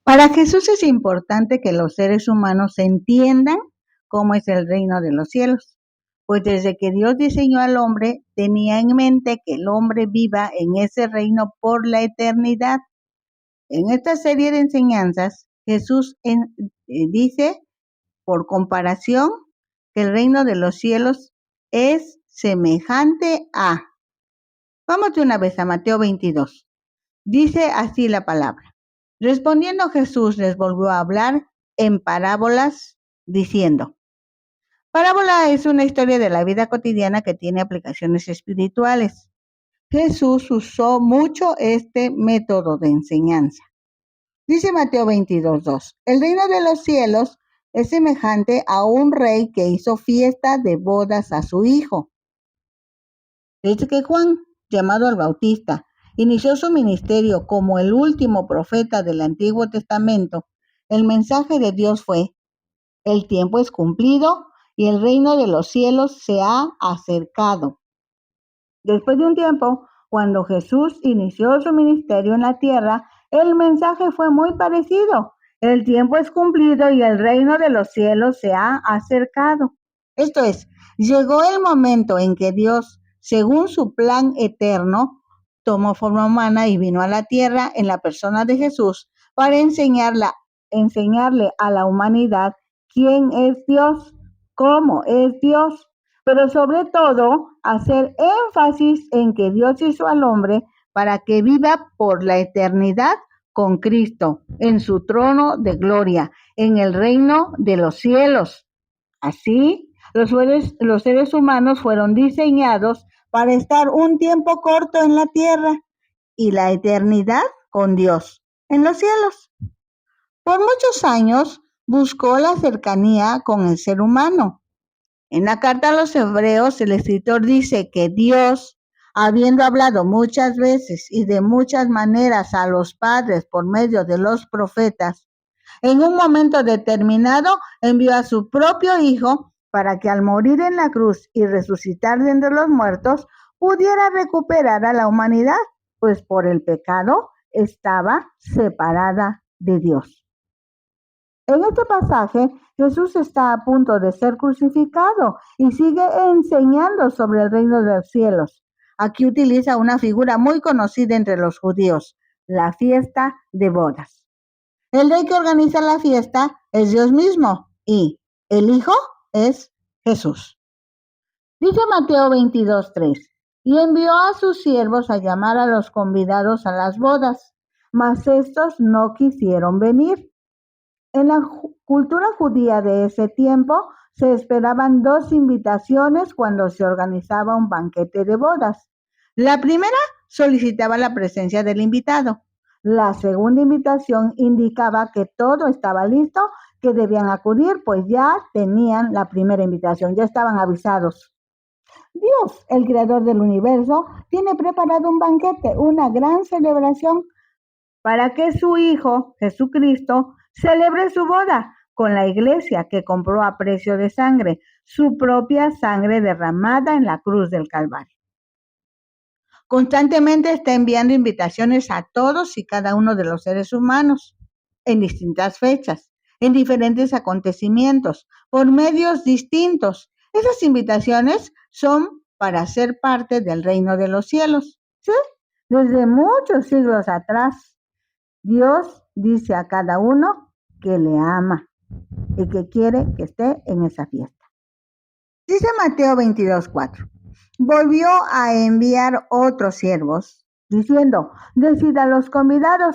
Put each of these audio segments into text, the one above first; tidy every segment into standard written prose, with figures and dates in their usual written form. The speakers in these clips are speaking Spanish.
Para Jesús es importante que los seres humanos entiendan cómo es el reino de los cielos, pues desde que Dios diseñó al hombre, tenía en mente que el hombre viva en ese reino por la eternidad. En esta serie de enseñanzas, Jesús dice, por comparación, que el reino de los cielos es semejante a... Vamos de una vez a Mateo 22. Dice así la palabra. Respondiendo Jesús les volvió a hablar en parábolas, diciendo, parábola es una historia de la vida cotidiana que tiene aplicaciones espirituales. Jesús usó mucho este método de enseñanza. Dice Mateo 22:2, el reino de los cielos es semejante a un rey que hizo fiesta de bodas a su hijo. Dice que Juan, llamado el Bautista, inició su ministerio como el último profeta del Antiguo Testamento. El mensaje de Dios fue, el tiempo es cumplido y el reino de los cielos se ha acercado. Después de un tiempo, cuando Jesús inició su ministerio en la tierra, el mensaje fue muy parecido. El tiempo es cumplido y el reino de los cielos se ha acercado. Esto es, llegó el momento en que Dios, según su plan eterno, tomó forma humana y vino a la tierra en la persona de Jesús para enseñarle a la humanidad quién es Dios, cómo es Dios, pero sobre todo hacer énfasis en que Dios hizo al hombre para que viva por la eternidad con Cristo en su trono de gloria, en el reino de los cielos. Así, los seres humanos fueron diseñados para estar un tiempo corto en la tierra y la eternidad con Dios en los cielos. Por muchos años buscó la cercanía con el ser humano. En la carta a los Hebreos, el escritor dice que Dios, habiendo hablado muchas veces y de muchas maneras a los padres por medio de los profetas, en un momento determinado envió a su propio Hijo para que al morir en la cruz y resucitar de entre los muertos, pudiera recuperar a la humanidad, pues por el pecado estaba separada de Dios. En este pasaje, Jesús está a punto de ser crucificado y sigue enseñando sobre el reino de los cielos. Aquí utiliza una figura muy conocida entre los judíos, la fiesta de bodas. El rey que organiza la fiesta es Dios mismo y el Hijo es Jesús. Dice Mateo 22:3, y envió a sus siervos a llamar a los convidados a las bodas, mas estos no quisieron venir. En la cultura judía de ese tiempo se esperaban 2 invitaciones cuando se organizaba un banquete de bodas. La primera solicitaba la presencia del invitado. La segunda invitación indicaba que todo estaba listo, que debían acudir, pues ya tenían la primera invitación, ya estaban avisados. Dios, el creador del universo, tiene preparado un banquete, una gran celebración para que su Hijo, Jesucristo, celebre su boda con la iglesia que compró a precio de sangre, su propia sangre derramada en la cruz del Calvario. Constantemente está enviando invitaciones a todos y cada uno de los seres humanos en distintas fechas, en diferentes acontecimientos, por medios distintos. Esas invitaciones son para ser parte del reino de los cielos, ¿sí? Desde muchos siglos atrás, Dios dice a cada uno que le ama y que quiere que esté en esa fiesta. Dice Mateo 22:4. Volvió a enviar otros siervos, diciendo, decid a los convidados,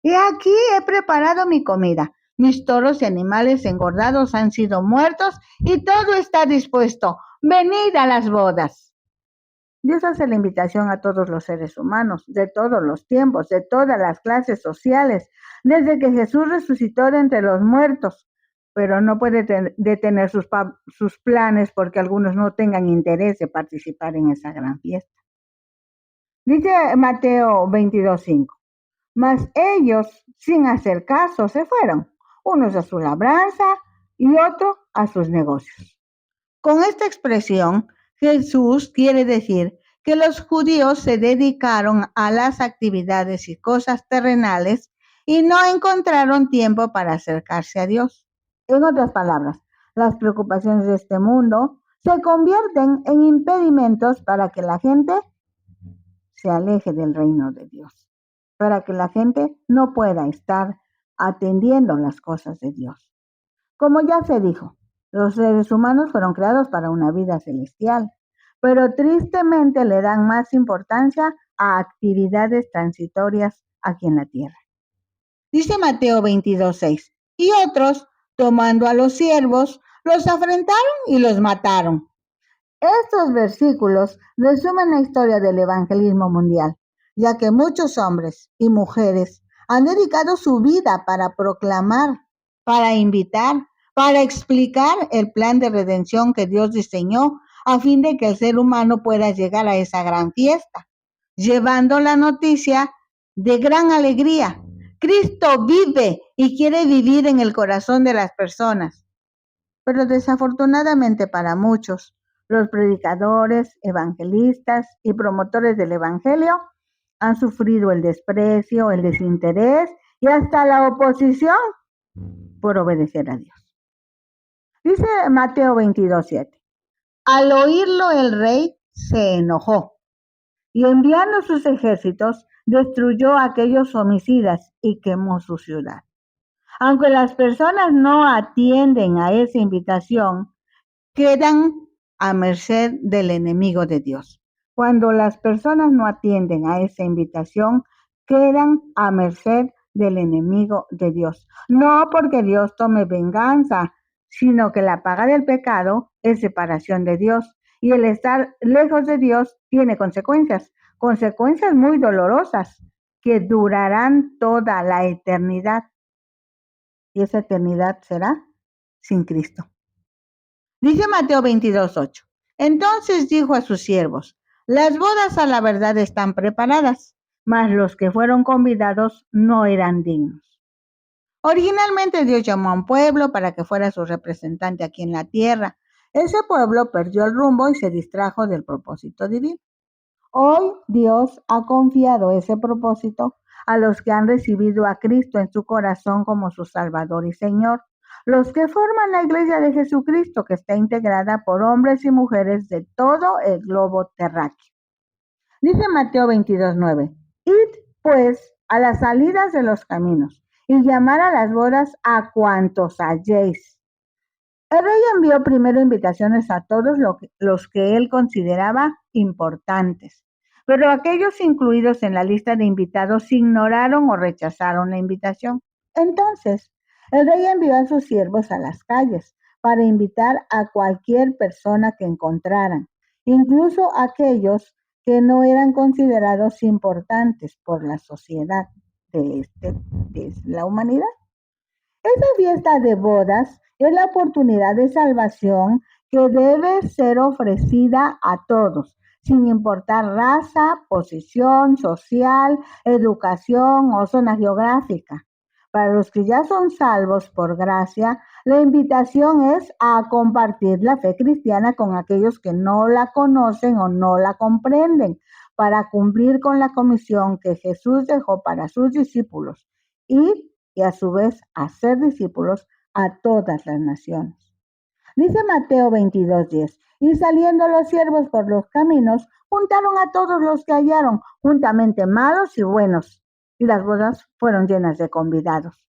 he aquí he preparado mi comida. Mis toros y animales engordados han sido muertos y todo está dispuesto. Venid a las bodas. Dios hace la invitación a todos los seres humanos, de todos los tiempos, de todas las clases sociales, desde que Jesús resucitó de entre los muertos, pero no puede detener sus planes porque algunos no tengan interés de participar en esa gran fiesta. Dice Mateo 22:5, mas ellos, sin hacer caso, se fueron, unos a su labranza y otros a sus negocios. Con esta expresión, Jesús quiere decir que los judíos se dedicaron a las actividades y cosas terrenales y no encontraron tiempo para acercarse a Dios. En otras palabras, las preocupaciones de este mundo se convierten en impedimentos para que la gente se aleje del reino de Dios, para que la gente no pueda estar atendiendo las cosas de Dios. Como ya se dijo, los seres humanos fueron creados para una vida celestial, pero tristemente le dan más importancia a actividades transitorias aquí en la tierra. Dice Mateo 22:6, y otros, tomando a los siervos, los afrentaron y los mataron. Estos versículos resumen la historia del evangelismo mundial, ya que muchos hombres y mujeres han dedicado su vida para proclamar, para invitar, para explicar el plan de redención que Dios diseñó a fin de que el ser humano pueda llegar a esa gran fiesta, llevando la noticia de gran alegría. Cristo vive y quiere vivir en el corazón de las personas. Pero desafortunadamente para muchos, los predicadores, evangelistas y promotores del Evangelio han sufrido el desprecio, el desinterés y hasta la oposición por obedecer a Dios. Dice Mateo 22:7. Al oírlo el rey se enojó y enviando sus ejércitos destruyó a aquellos homicidas y quemó su ciudad. Aunque las personas no atienden a esa invitación, quedan a merced del enemigo de Dios. Cuando las personas no atienden a esa invitación, quedan a merced del enemigo de Dios. No porque Dios tome venganza, sino que la paga del pecado es separación de Dios. Y el estar lejos de Dios tiene consecuencias, consecuencias muy dolorosas que durarán toda la eternidad. Y esa eternidad será sin Cristo. Dice Mateo 22:8. Entonces dijo a sus siervos, las bodas a la verdad están preparadas, mas los que fueron convidados no eran dignos. Originalmente Dios llamó a un pueblo para que fuera su representante aquí en la tierra. Ese pueblo perdió el rumbo y se distrajo del propósito divino. Hoy Dios ha confiado ese propósito a los que han recibido a Cristo en su corazón como su Salvador y Señor, los que forman la Iglesia de Jesucristo, que está integrada por hombres y mujeres de todo el globo terráqueo. Dice Mateo 22:9, id pues a las salidas de los caminos y llamar a las bodas a cuantos halléis. El rey envió primero invitaciones a todos los que él consideraba importantes, pero aquellos incluidos en la lista de invitados ignoraron o rechazaron la invitación. Entonces, el rey envió a sus siervos a las calles para invitar a cualquier persona que encontraran, incluso aquellos que no eran considerados importantes por la sociedad de la humanidad. Esa fiesta de bodas es la oportunidad de salvación que debe ser ofrecida a todos, sin importar raza, posición social, educación o zona geográfica. Para los que ya son salvos por gracia, la invitación es a compartir la fe cristiana con aquellos que no la conocen o no la comprenden, para cumplir con la comisión que Jesús dejó para sus discípulos, y a su vez hacer discípulos a todas las naciones. Dice Mateo 22:10, y saliendo los siervos por los caminos, juntaron a todos los que hallaron, juntamente malos y buenos, y las bodas fueron llenas de convidados.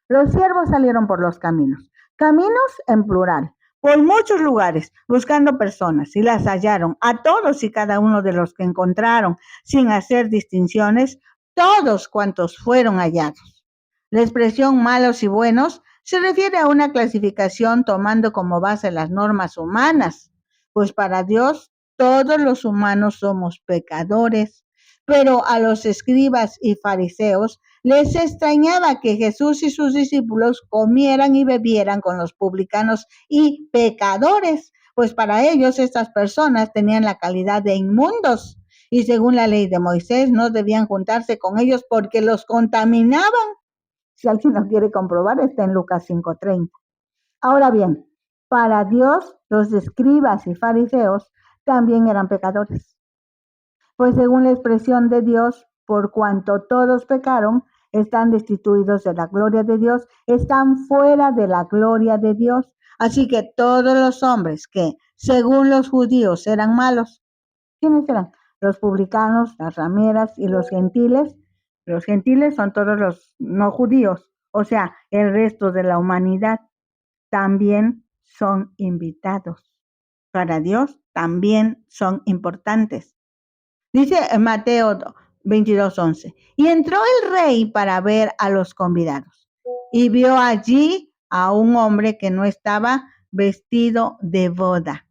Los siervos salieron por los caminos, caminos en plural, por muchos lugares, buscando personas, y las hallaron, a todos y cada uno de los que encontraron, sin hacer distinciones, todos cuantos fueron hallados. La expresión malos y buenos se refiere a una clasificación tomando como base las normas humanas, pues para Dios todos los humanos somos pecadores, pero a los escribas y fariseos les extrañaba que Jesús y sus discípulos comieran y bebieran con los publicanos y pecadores, pues para ellos estas personas tenían la calidad de inmundos y según la ley de Moisés no debían juntarse con ellos porque los contaminaban. Si alguien lo quiere comprobar, está en Lucas 5:30. Ahora bien, para Dios, los escribas y fariseos también eran pecadores. Pues según la expresión de Dios, por cuanto todos pecaron, están destituidos de la gloria de Dios, están fuera de la gloria de Dios. Así que todos los hombres que, según los judíos, eran malos, ¿quiénes eran? Los publicanos, las rameras y los gentiles. Los gentiles son todos los no judíos, o sea, el resto de la humanidad también son invitados. Para Dios también son importantes. Dice Mateo 22:11, y entró el rey para ver a los convidados y vio allí a un hombre que no estaba vestido de boda.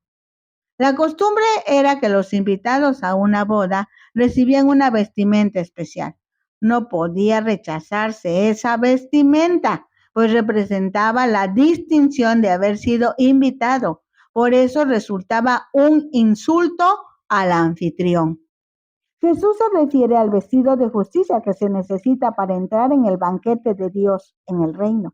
La costumbre era que los invitados a una boda recibían una vestimenta especial. No podía rechazarse esa vestimenta, pues representaba la distinción de haber sido invitado. Por eso resultaba un insulto al anfitrión. Jesús se refiere al vestido de justicia que se necesita para entrar en el banquete de Dios en el reino.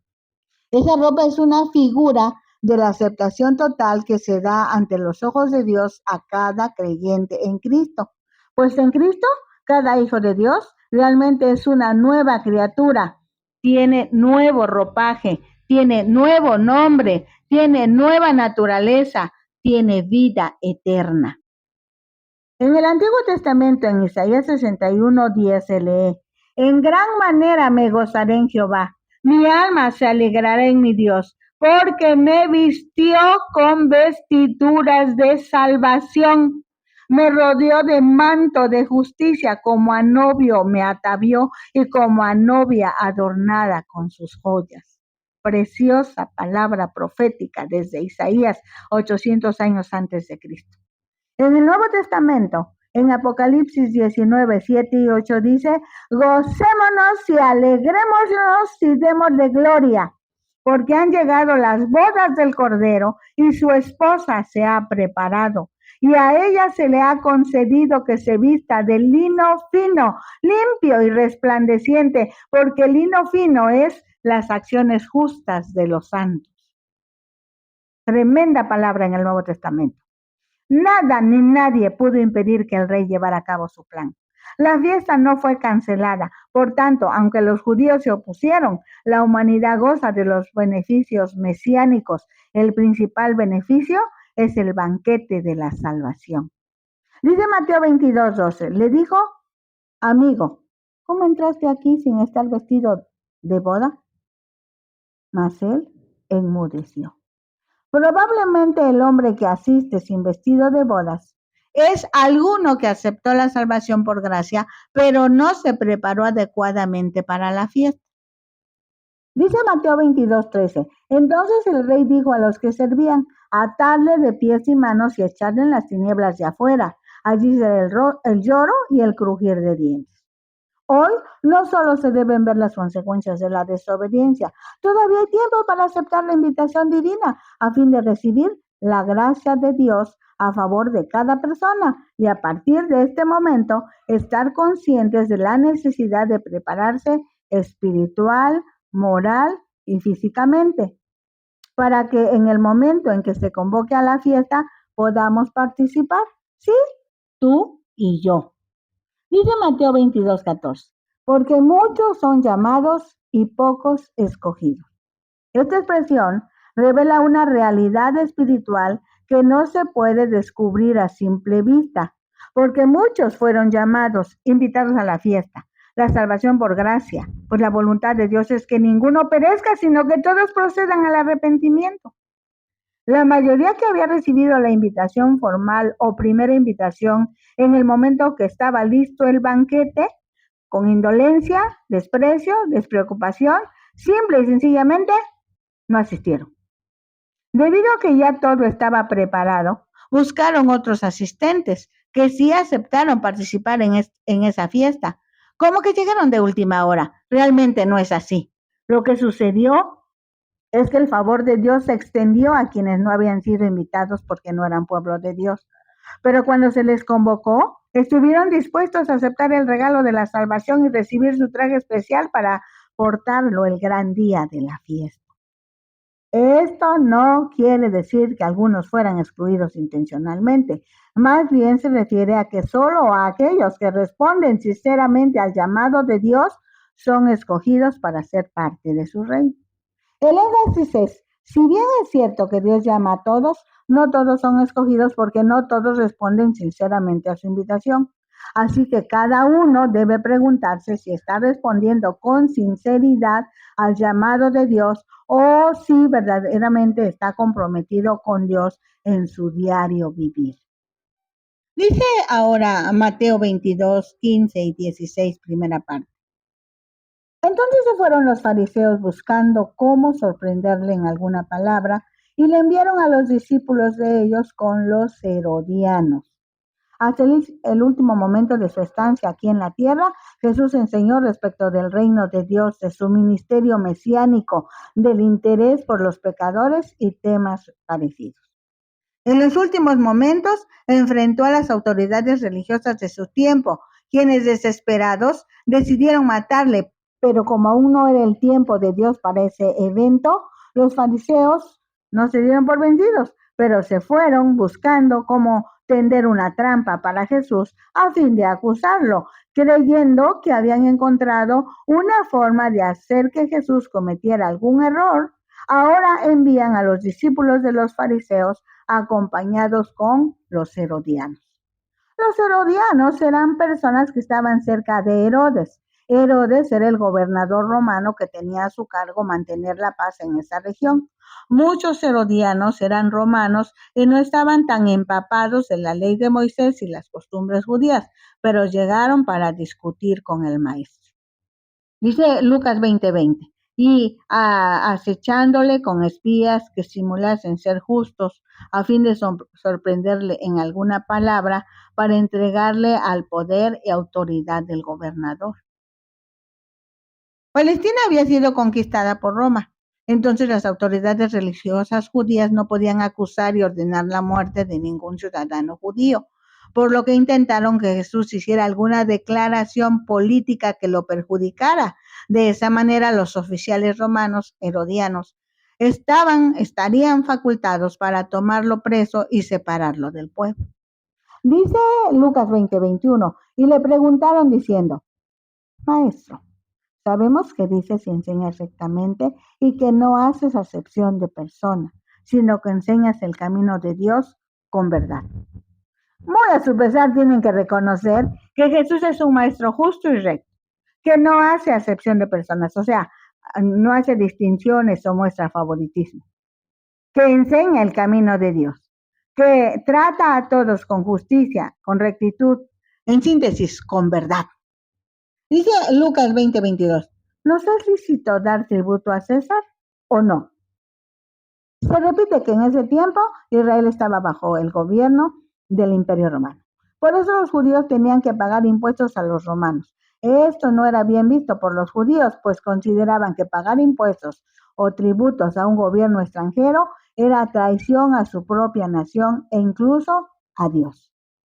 Esa ropa es una figura de la aceptación total que se da ante los ojos de Dios a cada creyente en Cristo. Pues en Cristo, cada hijo de Dios realmente es una nueva criatura, tiene nuevo ropaje, tiene nuevo nombre, tiene nueva naturaleza, tiene vida eterna. En el Antiguo Testamento, en Isaías 61:10 se lee, en gran manera me gozaré en Jehová, mi alma se alegrará en mi Dios, porque me vistió con vestiduras de salvación, me rodeó de manto de justicia, como a novio me atavió y como a novia adornada con sus joyas. Preciosa palabra profética desde Isaías 800 años antes de Cristo. En el Nuevo Testamento, en Apocalipsis 19, 7 y 8 dice, gocémonos y alegrémonos y démosle gloria, porque han llegado las bodas del Cordero y su esposa se ha preparado. Y a ella se le ha concedido que se vista de lino fino, limpio y resplandeciente, porque el lino fino es las acciones justas de los santos. Tremenda palabra en el Nuevo Testamento. Nada ni nadie pudo impedir que el rey llevara a cabo su plan. La fiesta no fue cancelada. Por tanto, aunque los judíos se opusieron, la humanidad goza de los beneficios mesiánicos. El principal beneficio es el banquete de la salvación. Dice Mateo 22:12, le dijo, amigo, ¿cómo entraste aquí sin estar vestido de boda? Mas él enmudeció. Probablemente el hombre que asiste sin vestido de bodas es alguno que aceptó la salvación por gracia, pero no se preparó adecuadamente para la fiesta. Dice Mateo 22:13, entonces el rey dijo a los que servían, atarle de pies y manos y echarle en las tinieblas de afuera. Allí será el lloro y el crujir de dientes. Hoy no solo se deben ver las consecuencias de la desobediencia, todavía hay tiempo para aceptar la invitación divina a fin de recibir la gracia de Dios a favor de cada persona y a partir de este momento estar conscientes de la necesidad de prepararse espiritual, moral y físicamente para que en el momento en que se convoque a la fiesta podamos participar. Sí, tú y yo. Dice Mateo 22:14, porque muchos son llamados y pocos escogidos. Esta expresión revela una realidad espiritual que no se puede descubrir a simple vista, porque muchos fueron llamados, invitados a la fiesta, la salvación por gracia, pues la voluntad de Dios es que ninguno perezca, sino que todos procedan al arrepentimiento. La mayoría que había recibido la invitación formal o primera invitación en el momento que estaba listo el banquete, con indolencia, desprecio, despreocupación, simple y sencillamente no asistieron. Debido a que ya todo estaba preparado, buscaron otros asistentes que sí aceptaron participar en esa fiesta. ¿Cómo que llegaron de última hora? Realmente no es así. Lo que sucedió es que el favor de Dios se extendió a quienes no habían sido invitados porque no eran pueblo de Dios. Pero cuando se les convocó, estuvieron dispuestos a aceptar el regalo de la salvación y recibir su traje especial para portarlo el gran día de la fiesta. Esto no quiere decir que algunos fueran excluidos intencionalmente. Más bien se refiere a que solo a aquellos que responden sinceramente al llamado de Dios son escogidos para ser parte de su reino. El énfasis es, si bien es cierto que Dios llama a todos, no todos son escogidos porque no todos responden sinceramente a su invitación. Así que cada uno debe preguntarse si está respondiendo con sinceridad al llamado de Dios o si verdaderamente está comprometido con Dios en su diario vivir. Dice ahora Mateo 22, 15 y 16, primera parte. Entonces se fueron los fariseos buscando cómo sorprenderle en alguna palabra y le enviaron a los discípulos de ellos con los herodianos. Hasta el último momento de su estancia aquí en la tierra, Jesús enseñó respecto del reino de Dios, de su ministerio mesiánico, del interés por los pecadores y temas parecidos. En los últimos momentos enfrentó a las autoridades religiosas de su tiempo, quienes desesperados decidieron matarle, pero como aún no era el tiempo de Dios para ese evento, los fariseos no se dieron por vencidos, pero se fueron buscando cómo tender una trampa para Jesús a fin de acusarlo, creyendo que habían encontrado una forma de hacer que Jesús cometiera algún error. Ahora envían a los discípulos de los fariseos acompañados con los herodianos. Los herodianos eran personas que estaban cerca de Herodes. Herodes era el gobernador romano que tenía a su cargo mantener la paz en esa región. Muchos herodianos eran romanos y no estaban tan empapados en la ley de Moisés y las costumbres judías, pero llegaron para discutir con el maestro. Dice Lucas 20:20, y acechándole con espías que simulasen ser justos a fin de sorprenderle en alguna palabra para entregarle al poder y autoridad del gobernador. Palestina había sido conquistada por Roma. Entonces las autoridades religiosas judías no podían acusar y ordenar la muerte de ningún ciudadano judío, por lo que intentaron que Jesús hiciera alguna declaración política que lo perjudicara. De esa manera los oficiales romanos herodianos estarían facultados para tomarlo preso y separarlo del pueblo. Dice Lucas 20:21, y le preguntaron diciendo, Maestro, sabemos que dices y enseñas rectamente y que no haces acepción de persona, sino que enseñas el camino de Dios con verdad. Muy a su pesar tienen que reconocer que Jesús es un maestro justo y recto, que no hace acepción de personas, o sea, no hace distinciones o muestra favoritismo, que enseña el camino de Dios, que trata a todos con justicia, con rectitud, en síntesis, con verdad. Dice Lucas 20:22, ¿nos es lícito dar tributo a César o no? Se repite que en ese tiempo Israel estaba bajo el gobierno del Imperio Romano. Por eso los judíos tenían que pagar impuestos a los romanos. Esto no era bien visto por los judíos, pues consideraban que pagar impuestos o tributos a un gobierno extranjero era traición a su propia nación e incluso a Dios.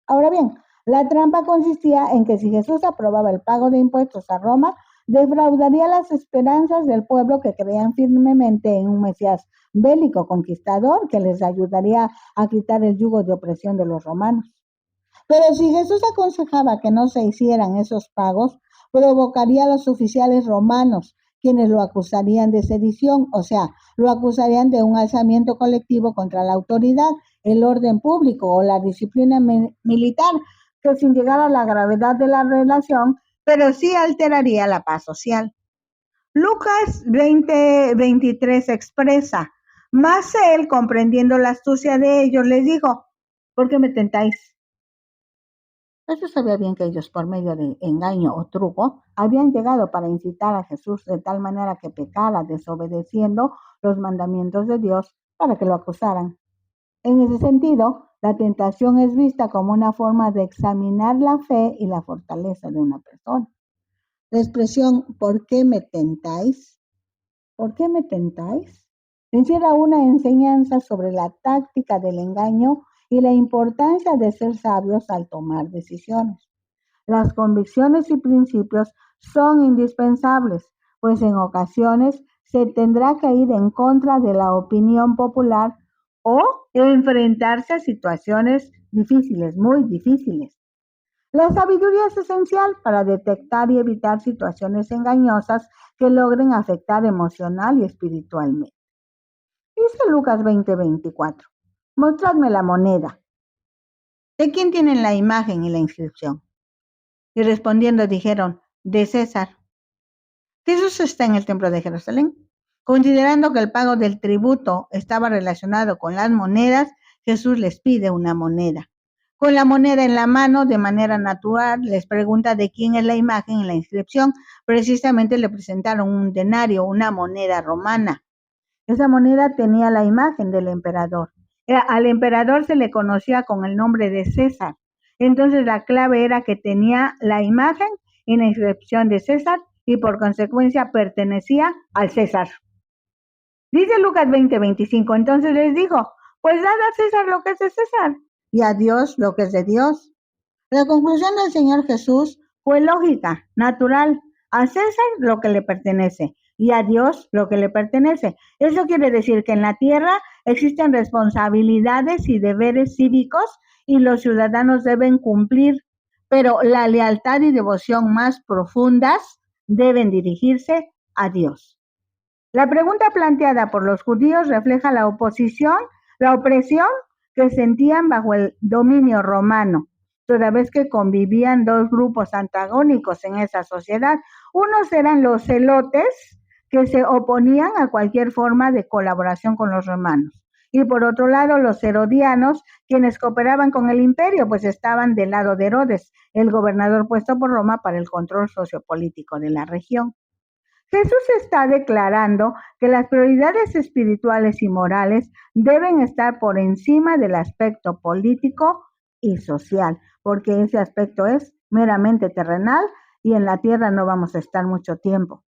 Ahora bien, la trampa consistía en que si Jesús aprobaba el pago de impuestos a Roma, defraudaría las esperanzas del pueblo que creían firmemente en un Mesías bélico conquistador que les ayudaría a quitar el yugo de opresión de los romanos. Pero si Jesús aconsejaba que no se hicieran esos pagos, provocaría a los oficiales romanos, quienes lo acusarían de sedición, o sea, lo acusarían de un alzamiento colectivo contra la autoridad, el orden público o la disciplina militar, que sin llegar a la gravedad de la relación, pero sí alteraría la paz social. Lucas 20:23 expresa, mas él, comprendiendo la astucia de ellos, les dijo, ¿por qué me tentáis? Eso sabía bien que ellos, por medio de engaño o truco, habían llegado para incitar a Jesús de tal manera que pecara desobedeciendo los mandamientos de Dios para que lo acusaran. En ese sentido, la tentación es vista como una forma de examinar la fe y la fortaleza de una persona. La expresión ¿por qué me tentáis? ¿Por qué me tentáis? Encierra una enseñanza sobre la táctica del engaño y la importancia de ser sabios al tomar decisiones. Las convicciones y principios son indispensables, pues en ocasiones se tendrá que ir en contra de la opinión popular o enfrentarse a situaciones difíciles, muy difíciles. La sabiduría es esencial para detectar y evitar situaciones engañosas que logren afectar emocional y espiritualmente. Dice Lucas 20:24, mostradme la moneda. ¿De quién tienen la imagen y la inscripción? Y respondiendo dijeron, de César. Jesús está en el templo de Jerusalén. Considerando que el pago del tributo estaba relacionado con las monedas, Jesús les pide una moneda. Con la moneda en la mano, de manera natural, les pregunta de quién es la imagen y la inscripción. Precisamente le presentaron un denario, una moneda romana. Esa moneda tenía la imagen del emperador. Al emperador se le conocía con el nombre de César. Entonces la clave era que tenía la imagen y la inscripción de César y por consecuencia pertenecía al César. Dice Lucas 20:25, entonces les dijo, pues dad a César lo que es de César y a Dios lo que es de Dios. La conclusión del Señor Jesús fue lógica, natural. A César lo que le pertenece y a Dios lo que le pertenece. Eso quiere decir que en la tierra existen responsabilidades y deberes cívicos y los ciudadanos deben cumplir, pero la lealtad y devoción más profundas deben dirigirse a Dios. La pregunta planteada por los judíos refleja la oposición, la opresión que sentían bajo el dominio romano, toda vez que convivían dos grupos antagónicos en esa sociedad. Unos eran los celotes, que se oponían a cualquier forma de colaboración con los romanos. Y por otro lado, los herodianos, quienes cooperaban con el imperio, pues estaban del lado de Herodes, el gobernador puesto por Roma para el control sociopolítico de la región. Jesús está declarando que las prioridades espirituales y morales deben estar por encima del aspecto político y social, porque ese aspecto es meramente terrenal y en la tierra no vamos a estar mucho tiempo.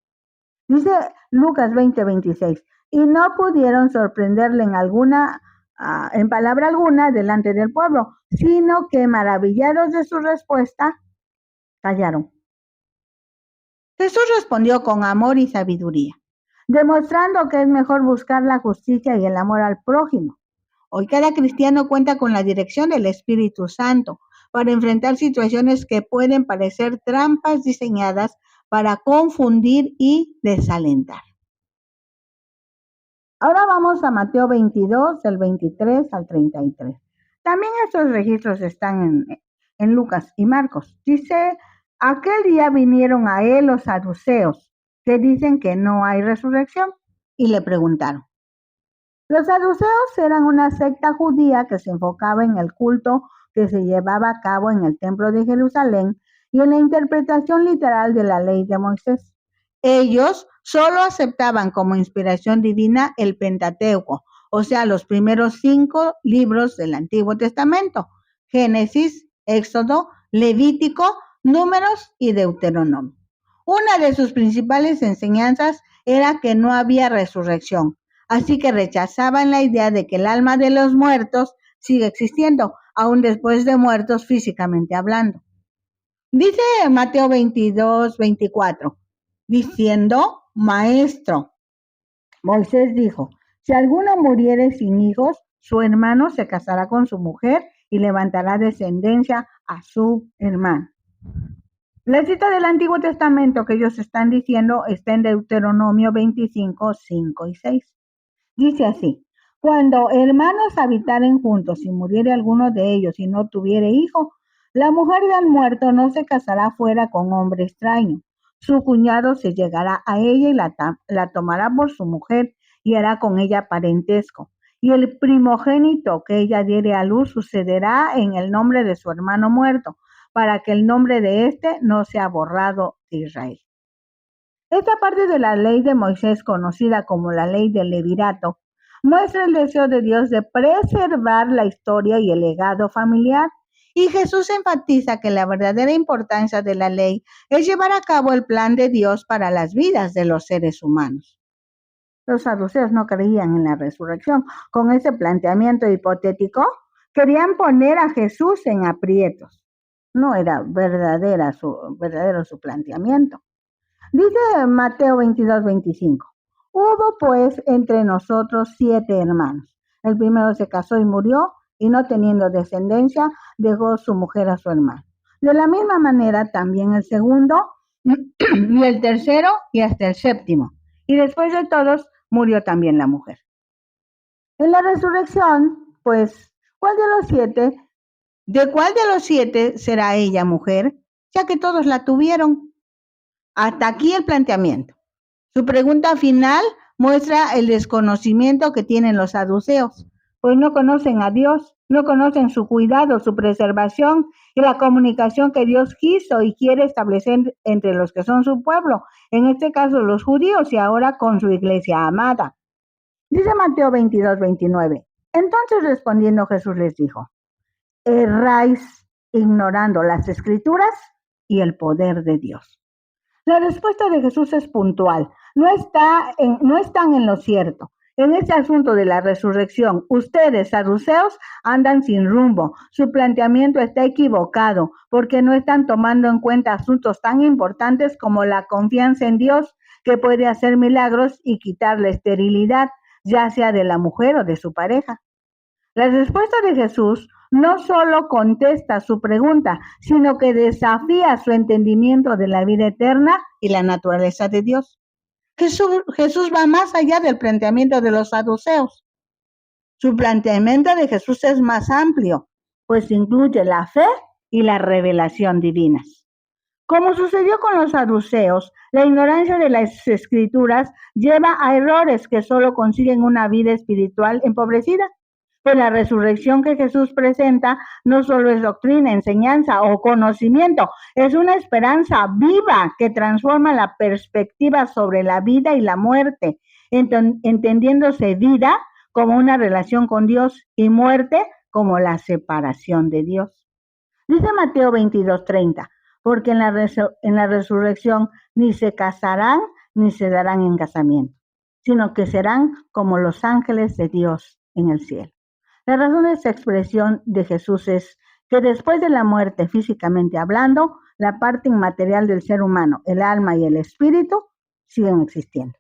Dice Lucas 20:26, y no pudieron sorprenderle en palabra alguna delante del pueblo, sino que maravillados de su respuesta, callaron. Jesús respondió con amor y sabiduría, demostrando que es mejor buscar la justicia y el amor al prójimo. Hoy cada cristiano cuenta con la dirección del Espíritu Santo para enfrentar situaciones que pueden parecer trampas diseñadas para confundir y desalentar. Ahora vamos a Mateo 22, del 23 al 33. También estos registros están en Lucas y Marcos. Dice, aquel día vinieron a él los saduceos, que dicen que no hay resurrección, y le preguntaron. Los saduceos eran una secta judía que se enfocaba en el culto que se llevaba a cabo en el templo de Jerusalén y en la interpretación literal de la ley de Moisés. Ellos solo aceptaban como inspiración divina el Pentateuco, o sea, los primeros 5 libros del Antiguo Testamento: Génesis, Éxodo, Levítico, Números y Deuteronomio. Una de sus principales enseñanzas era que no había resurrección, así que rechazaban la idea de que el alma de los muertos sigue existiendo, aún después de muertos físicamente hablando. Dice Mateo 22:24, diciendo, Maestro, Moisés dijo, si alguno muriere sin hijos, su hermano se casará con su mujer y levantará descendencia a su hermano. La cita del Antiguo Testamento que ellos están diciendo está en Deuteronomio 25, 5 y 6. Dice así, cuando hermanos habitaren juntos y muriere alguno de ellos y no tuviere hijo, la mujer del muerto no se casará fuera con hombre extraño. Su cuñado se llegará a ella y la tomará por su mujer y hará con ella parentesco. Y el primogénito que ella diere a luz sucederá en el nombre de su hermano muerto, para que el nombre de éste no sea borrado de Israel. Esta parte de la ley de Moisés, conocida como la ley del levirato, muestra el deseo de Dios de preservar la historia y el legado familiar. Y Jesús enfatiza que la verdadera importancia de la ley es llevar a cabo el plan de Dios para las vidas de los seres humanos. Los saduceos no creían en la resurrección. Con ese planteamiento hipotético, querían poner a Jesús en aprietos. No era verdadero su planteamiento. Dice Mateo 22:25, hubo pues entre nosotros 7 hermanos. El primero se casó y murió, y no teniendo descendencia, dejó su mujer a su hermano. De la misma manera también el segundo y el tercero y hasta el séptimo. Y después de todos murió también la mujer. En la resurrección, pues, ¿de cuál de los 7 será ella mujer? Ya que todos la tuvieron. Hasta aquí el planteamiento. Su pregunta final muestra el desconocimiento que tienen los saduceos, pues no conocen a Dios, no conocen su cuidado, su preservación y la comunicación que Dios quiso y quiere establecer entre los que son su pueblo, en este caso los judíos y ahora con su iglesia amada. Dice Mateo 22:29. Entonces respondiendo Jesús les dijo, erráis ignorando las escrituras y el poder de Dios. La respuesta de Jesús es puntual, no están en lo cierto. En este asunto de la resurrección, ustedes, saduceos, andan sin rumbo. Su planteamiento está equivocado porque no están tomando en cuenta asuntos tan importantes como la confianza en Dios, que puede hacer milagros y quitar la esterilidad, ya sea de la mujer o de su pareja. La respuesta de Jesús no solo contesta su pregunta, sino que desafía su entendimiento de la vida eterna y la naturaleza de Dios. Jesús va más allá del planteamiento de los saduceos. Su planteamiento de Jesús es más amplio, pues incluye la fe y la revelación divinas. Como sucedió con los saduceos, la ignorancia de las escrituras lleva a errores que solo consiguen una vida espiritual empobrecida. Pues la resurrección que Jesús presenta no solo es doctrina, enseñanza o conocimiento, es una esperanza viva que transforma la perspectiva sobre la vida y la muerte, entendiéndose vida como una relación con Dios y muerte como la separación de Dios. Dice Mateo 22:30, porque en la resurrección ni se casarán ni se darán en casamiento, sino que serán como los ángeles de Dios en el cielo. La razón de esta expresión de Jesús es que después de la muerte, físicamente hablando, la parte inmaterial del ser humano, el alma y el espíritu, siguen existiendo.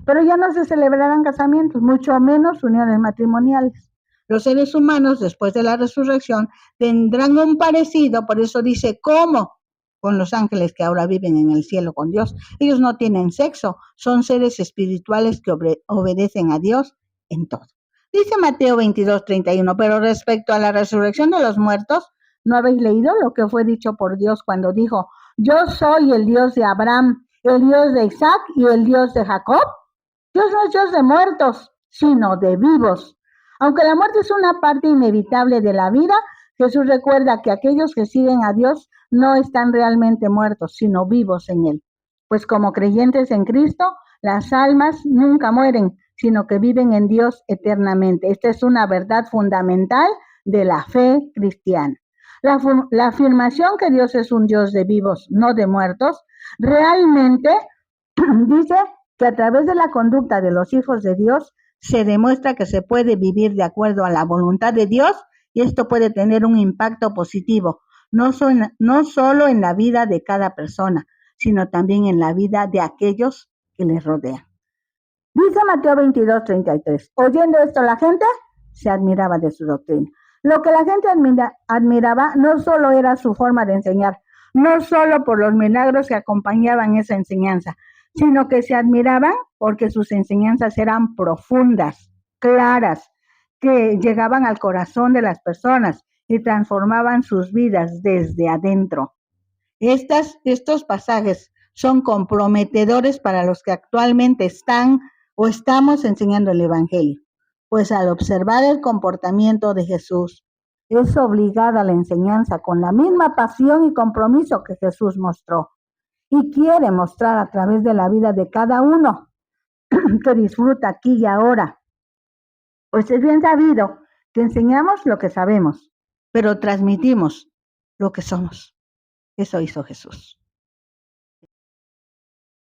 Pero ya no se celebrarán casamientos, mucho menos uniones matrimoniales. Los seres humanos, después de la resurrección, tendrán un parecido, por eso dice, ¿cómo? Con los ángeles que ahora viven en el cielo con Dios. Ellos no tienen sexo, son seres espirituales que obedecen a Dios en todo. Dice Mateo 22:31, pero respecto a la resurrección de los muertos, ¿no habéis leído lo que fue dicho por Dios cuando dijo, yo soy el Dios de Abraham, el Dios de Isaac y el Dios de Jacob? Dios no es Dios de muertos, sino de vivos. Aunque la muerte es una parte inevitable de la vida, Jesús recuerda que aquellos que siguen a Dios no están realmente muertos, sino vivos en Él. Pues como creyentes en Cristo, las almas nunca mueren, sino que viven en Dios eternamente. Esta es una verdad fundamental de la fe cristiana. La afirmación que Dios es un Dios de vivos, no de muertos, realmente dice que a través de la conducta de los hijos de Dios se demuestra que se puede vivir de acuerdo a la voluntad de Dios y esto puede tener un impacto positivo, no solo en la vida de cada persona, sino también en la vida de aquellos que les rodean. Dice Mateo 22:33, oyendo esto la gente se admiraba de su doctrina. Lo que la gente admiraba no solo era su forma de enseñar, no solo por los milagros que acompañaban esa enseñanza, sino que se admiraban porque sus enseñanzas eran profundas, claras, que llegaban al corazón de las personas y transformaban sus vidas desde adentro. Estos pasajes son comprometedores para los que actualmente están o estamos enseñando el Evangelio, pues al observar el comportamiento de Jesús, es obligada la enseñanza con la misma pasión y compromiso que Jesús mostró y quiere mostrar a través de la vida de cada uno que disfruta aquí y ahora. Pues es bien sabido que enseñamos lo que sabemos, pero transmitimos lo que somos. Eso hizo Jesús.